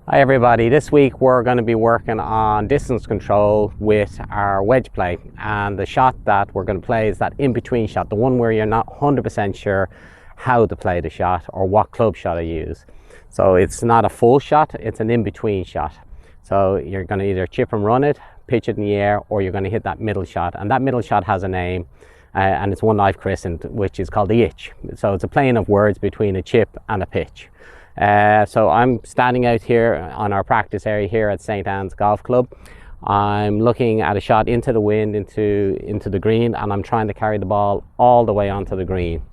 Hi everybody, this week we're going to be working on distance control with our wedge play, and the shot that we're going to play is that in-between shot, the one where you're not 100% sure how to play the shot or what club shot to use. So it's not a full shot, it's an in-between shot. So you're going to either chip and run it, pitch it in the air, or you're going to hit that middle shot, and that middle shot has a name and it's one I've christened, which is called the itch. So it's a playing of words between a chip and a pitch. So I'm standing out here on our practice area here at St. Anne's Golf Club. I'm looking at a shot into the wind, into the green, and I'm trying to carry the ball all the way onto the green.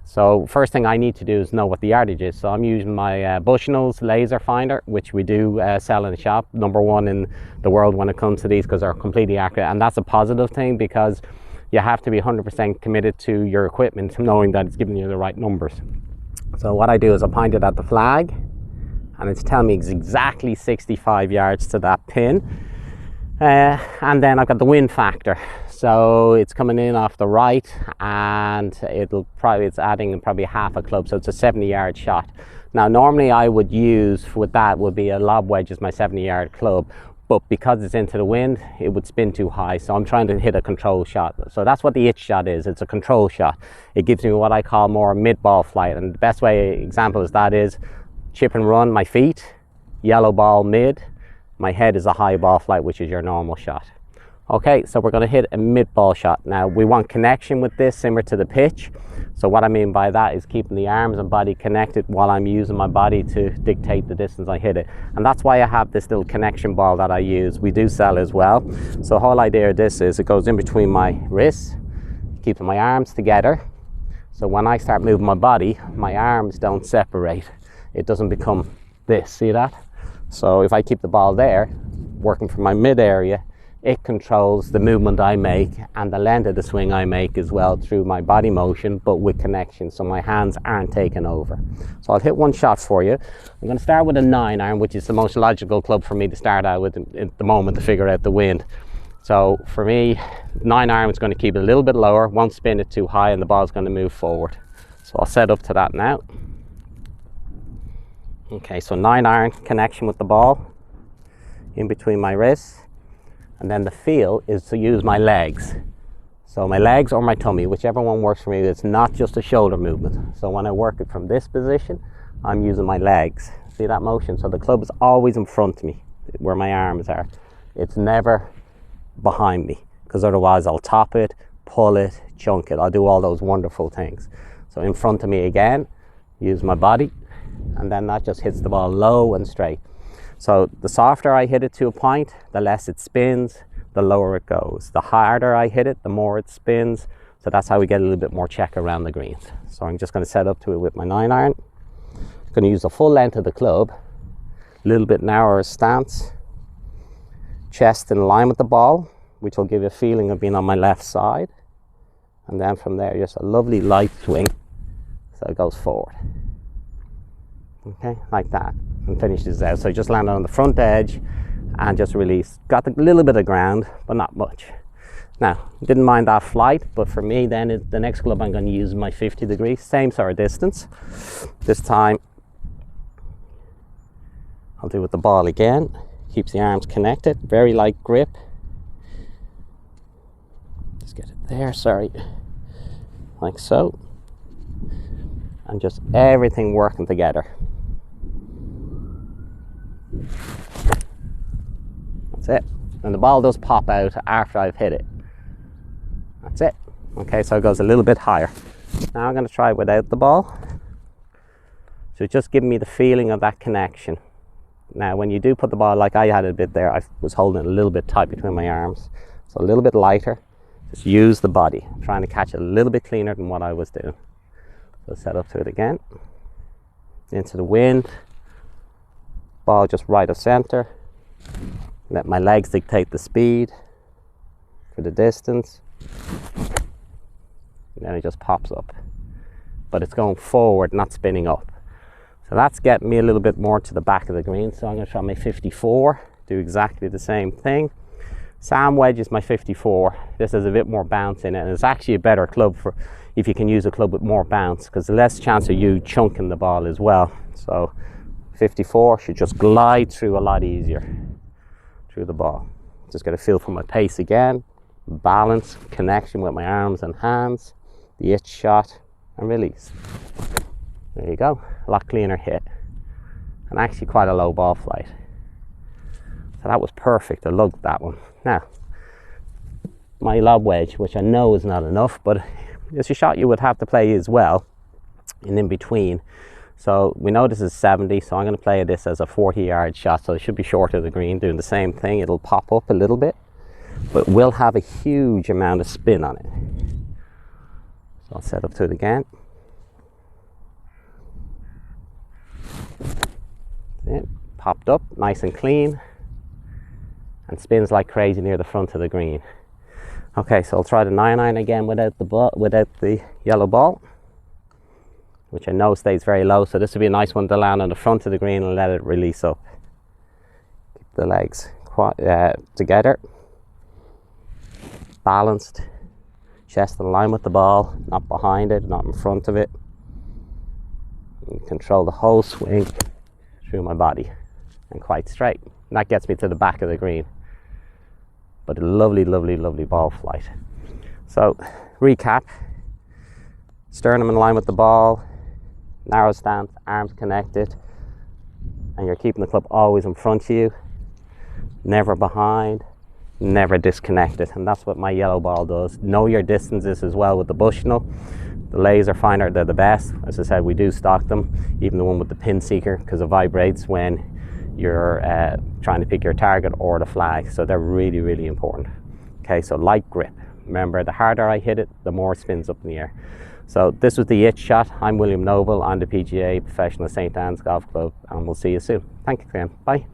So first thing I need to do is know what the yardage is. So I'm using my Bushnell's laser finder, which we do sell in the shop. #1 in the world when it comes to these, because they're completely accurate, and that's a positive thing because you have to be 100% committed to your equipment, knowing that it's giving you the right numbers. So what I do is I point it at the flag, and it's telling me exactly 65 yards to that pin. And then I've got the wind factor. So it's coming in off the right, and it's adding probably half a club. So it's a 70-yard shot. Now normally I would use with that would be a lob wedge as my 70-yard club. But because it's into the wind, it would spin too high. So I'm trying to hit a control shot. So that's what the itch shot is. It's a control shot. It gives me what I call more mid-ball flight. And the best example is that is chip and run, my feet, yellow ball mid. My head is a high ball flight, which is your normal shot. Okay, so we're going to hit a mid-ball shot. Now we want connection with this similar to the pitch. So what I mean by that is keeping the arms and body connected while I'm using my body to dictate the distance I hit it. And that's why I have this little connection ball that I use. We do sell as well. So the whole idea of this is it goes in between my wrists, keeping my arms together. So when I start moving my body, my arms don't separate. It doesn't become this, see that? So if I keep the ball there, working from my mid area, it controls the movement I make and the length of the swing I make as well through my body motion, but with connection, so my hands aren't taken over. So I'll hit one shot for you. I'm going to start with a 9-iron, which is the most logical club for me to start out with at the moment to figure out the wind. So for me, 9-iron is going to keep it a little bit lower, won't spin it too high, and the ball's going to move forward. So I'll set up to that now. Okay, so 9-iron connection with the ball in between my wrists. And then the feel is to use my legs. So my legs or my tummy, whichever one works for me. It's not just a shoulder movement. So when I work it from this position, I'm using my legs. See that motion? So the club is always in front of me, where my arms are. It's never behind me, because otherwise I'll top it, pull it, chunk it. I'll do all those wonderful things. So in front of me again, use my body, and then that just hits the ball low and straight. So the softer I hit it to a point, the less it spins, the lower it goes. The harder I hit it, the more it spins. So that's how we get a little bit more check around the greens. So I'm just going to set up to it with my 9-iron. I'm going to use the full length of the club, a little bit narrower stance, chest in line with the ball, which will give you a feeling of being on my left side. And then from there, just a lovely light swing. So it goes forward. Okay, like that. And finishes out. So just landed on the front edge and just release. Got a little bit of ground, but not much. Now, didn't mind that flight, but for me then the next club I'm going to use my 50 degrees, same sort of distance. This time I'll do with the ball again. Keeps the arms connected, very light grip. Just get it there, sorry. Like so. And just everything working together. That's it. And the ball does pop out after I've hit it. That's it. Okay, so it goes a little bit higher. Now I'm going to try it without the ball. So it's just giving me the feeling of that connection. Now when you do put the ball, like I had a bit there, I was holding it a little bit tight between my arms. So a little bit lighter. Just use the body. I'm trying to catch it a little bit cleaner than what I was doing. So set up to it again. Into the wind. Ball just right of center. Let my legs dictate the speed for the distance. And then it just pops up. But it's going forward, not spinning up. So that's getting me a little bit more to the back of the green. So I'm going to try my 54. Do exactly the same thing. Sand wedge is my 54. This has a bit more bounce in it, and it's actually a better club for if you can use a club with more bounce, because the less chance of you chunking the ball as well. So 54 should just glide through a lot easier through the ball. Just get a feel for my pace again, balance, connection with my arms and hands, the itch shot, and release. There you go, a lot cleaner hit, and actually quite a low ball flight. So that was perfect. I loved that one. Now, my lob wedge, which I know is not enough, but it's a shot you would have to play as well, and in between. So we know this is 70, so I'm going to play this as a 40-yard shot, so it should be short of the green, doing the same thing. It'll pop up a little bit, but will have a huge amount of spin on it. So I'll set up to it again. It popped up nice and clean and spins like crazy near the front of the green. Okay, so I'll try the 9-iron again without the yellow ball, which I know stays very low, so this would be a nice one to land on the front of the green and let it release up. Keep the legs together, balanced, chest in line with the ball, not behind it, not in front of it. And control the whole swing through my body and quite straight. And that gets me to the back of the green. But a lovely, lovely, lovely ball flight. So, recap, sternum in line with the ball, narrow stance, arms connected, and you're keeping the club always in front of you, never behind, never disconnected. And that's what my yellow ball does. Know your distances as well with the Bushnell. The laser finder, they're the best. As I said, we do stock them, even the one with the pin seeker, because it vibrates when you're trying to pick your target or the flag. So they're really, really important. Okay, so light grip. Remember, the harder I hit it, the more it spins up in the air. So this was the itch shot. I'm William Noble. I'm the PGA professional at St. Anne's Golf Club, and we'll see you soon. Thank you again. Bye.